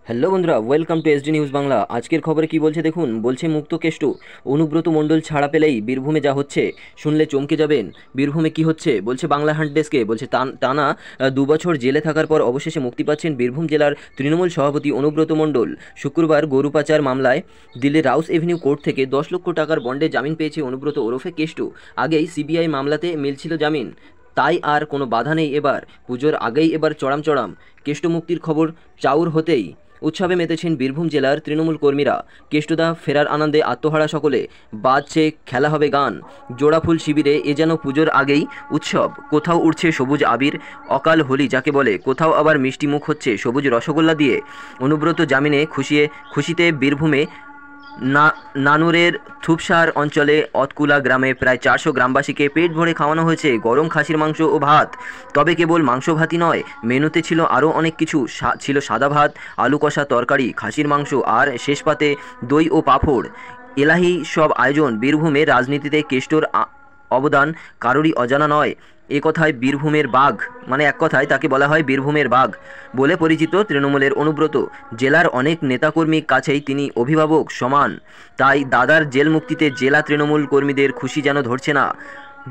Hello বন্ধুরা, welcome to SD news Bangla. আজকের খবরে কি বলছে দেখুন। বলছে মুক্তকেষ্ট অনুব্রত মণ্ডল ছাড়া পেলেই বীরভূমে যা হচ্ছে শুনলে চমকে যাবেন। বীরভূমে কি হচ্ছে বলছে বাংলা হান্ট ডেস্কে। বলছে টানা 2 বছর জেলে থাকার পর অবশেষে মুক্তি পাচ্ছেন বীরভূম জেলার তৃণমূল সভাপতি অনুব্রত মণ্ডল। শুক্রবার গরু পাচার মামলায় দিল্লির রাউস এভিনিউ কোর্ট থেকে 10 লক্ষ টাকার বন্ডে জামিন পেয়েছে অনুব্রত ওরফে কেষ্ট। আগেই সিবিআই মামলাতে মিলছিল জামিন, তাই আর কোনো বাধা নেই। এবার পুজোর আগেই এবার চড়াম চড়াম কেষ্ট মুক্তির খবর চাউর হতেই উৎসবে মেতেছেন বীরভূম জেলার তৃণমূল কর্মীরা। কেষ্টদা ফেরার আনন্দে আত্মহারা সকলে, বাজছে খেলা হবে গান। জোড়াফুল শিবিরে এ যেন পুজোর আগেই উৎসব। কোথাও উঠছে সবুজ আবির, অকাল হোলি যাকে বলে, কোথাও আবার মিষ্টি মুখ হচ্ছে সবুজ রসগোল্লা দিয়ে। অনুব্রত জামিনে খুশিতে বীরভূমে নানুরের থুপসার অঞ্চলে অতকুলা গ্রামে প্রায় 400 গ্রামবাসীকে পেট ভরে খাওয়ানো হয়েছে গরম খাসির মাংস ও ভাত। তবে কেবল মাংস ভাতই নয়, মেনুতে ছিল আরও অনেক কিছু। ছিল সাদা ভাত, আলু কষা তরকারি, খাসির মাংস আর শেষ পাতে দই ও পাঁপড়। এলাহি সব আয়োজন। বীরভূমে রাজনীতিতে কেষ্টর অবদান কারোরই অজানা নয়। এ কথায় বীরভূমের বাঘ, মানে এক কথায় তাকে বলা হয় বীরভূমের বাঘ বলে পরিচিত তৃণমূলের অনুব্রত। জেলার অনেক নেতাকর্মীর কাছেই তিনি অভিভাবক সমান। তাই দাদার জেল মুক্তিতে জেলা তৃণমূল কর্মীদের খুশি যেন ধরছে না।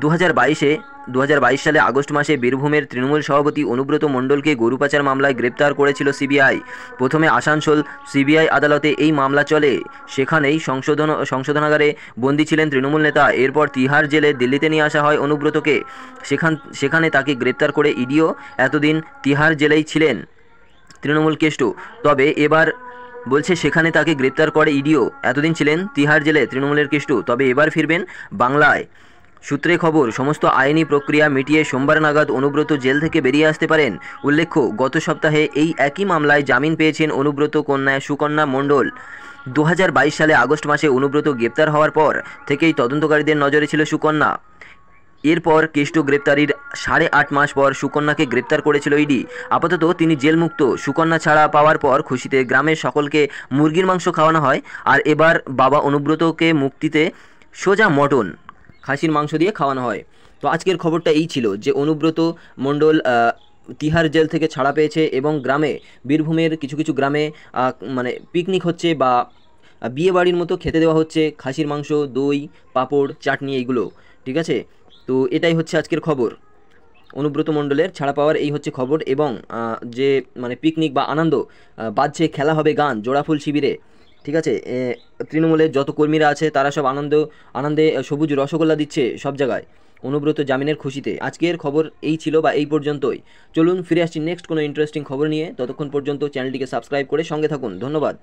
2022 সালে আগস্ট মাসে বীরভূমের তৃণমূল সভাপতি অনুব্রত মণ্ডলকে গরু পাচার মামলায় গ্রেপ্তার করেছিল সিবিআই। প্রথমে আসানসোল সিবিআই আদালতে এই মামলা চলে। সেখানেই সংশোধনাগারে বন্দী ছিলেন তৃণমূল নেতা। এরপর তিহার জেলে দিল্লিতে নিয়ে আসা হয় অনুব্রতকে। সেখানে তাকে গ্রেপ্তার করে ইডিও। এতদিন তিহার জেলেই ছিলেন তৃণমূল কেষ্ট, তবে এবার বলছে সেখানে তাকে গ্রেপ্তার করে ইডিও। এতদিন ছিলেন তিহার জেলে তৃণমূলের কেষ্ট, তবে এবার ফিরবেন বাংলায়। সূত্রে খবর, সমস্ত আইনি প্রক্রিয়া মিটিয়ে সোমবার নাগাদ অনুব্রত জেল থেকে বেরিয়ে আসতে পারেন। উল্লেখ্য, গত সপ্তাহে এই একই মামলায় জামিন পেয়েছেন অনুব্রত কন্যা সুকন্যা মণ্ডল। 2022 সালে আগস্ট মাসে অনুব্রত গ্রেপ্তার হওয়ার পর থেকেই তদন্তকারীদের নজরে ছিল সুকন্যা। এরপর কেষ্ট গ্রেপ্তারির 8.5 মাস পর সুকন্যাকে গ্রেপ্তার করেছিল ইডি। আপাতত তিনি জেলমুক্ত। সুকন্যা ছাড়া পাওয়ার পর খুশিতে গ্রামের সকলকে মুরগির মাংস খাওয়ানো হয়। আর এবার বাবা অনুব্রতকে মুক্তিতে সোজা মটন খাসির মাংস দিয়ে খাওয়ানো হয়। তো আজকের খবরটা এই ছিল যে অনুব্রত মণ্ডল তিহার জেল থেকে ছাড়া পেয়েছে এবং গ্রামে, বীরভূমের কিছু কিছু গ্রামে মানে পিকনিক হচ্ছে বা বিয়ে বাড়ির মতো খেতে দেওয়া হচ্ছে খাসির মাংস, দই, পাঁপড়, চাটনি, এইগুলো। ঠিক আছে, তো এটাই হচ্ছে আজকের খবর। অনুব্রত মণ্ডলের ছাড়া পাওয়ার এই হচ্ছে খবর। এবং যে মানে পিকনিক বা আনন্দ, বাজছে খেলা হবে গান জোড়াফুল শিবিরে। ঠিক আছে, তৃণমূলের যত কর্মীরা আছে তারা সব আনন্দে সবুজ রসগোল্লা দিচ্ছে সব জায়গায় অনুব্রত জামিনের খুশিতে। আজকের খবর এই ছিল বা এই পর্যন্তই। চলুন ফিরে আসছি নেক্সট কোনো ইন্টারেস্টিং খবর নিয়ে। ততক্ষণ পর্যন্ত চ্যানেলটিকে সাবস্ক্রাইব করে সঙ্গে থাকুন। ধন্যবাদ।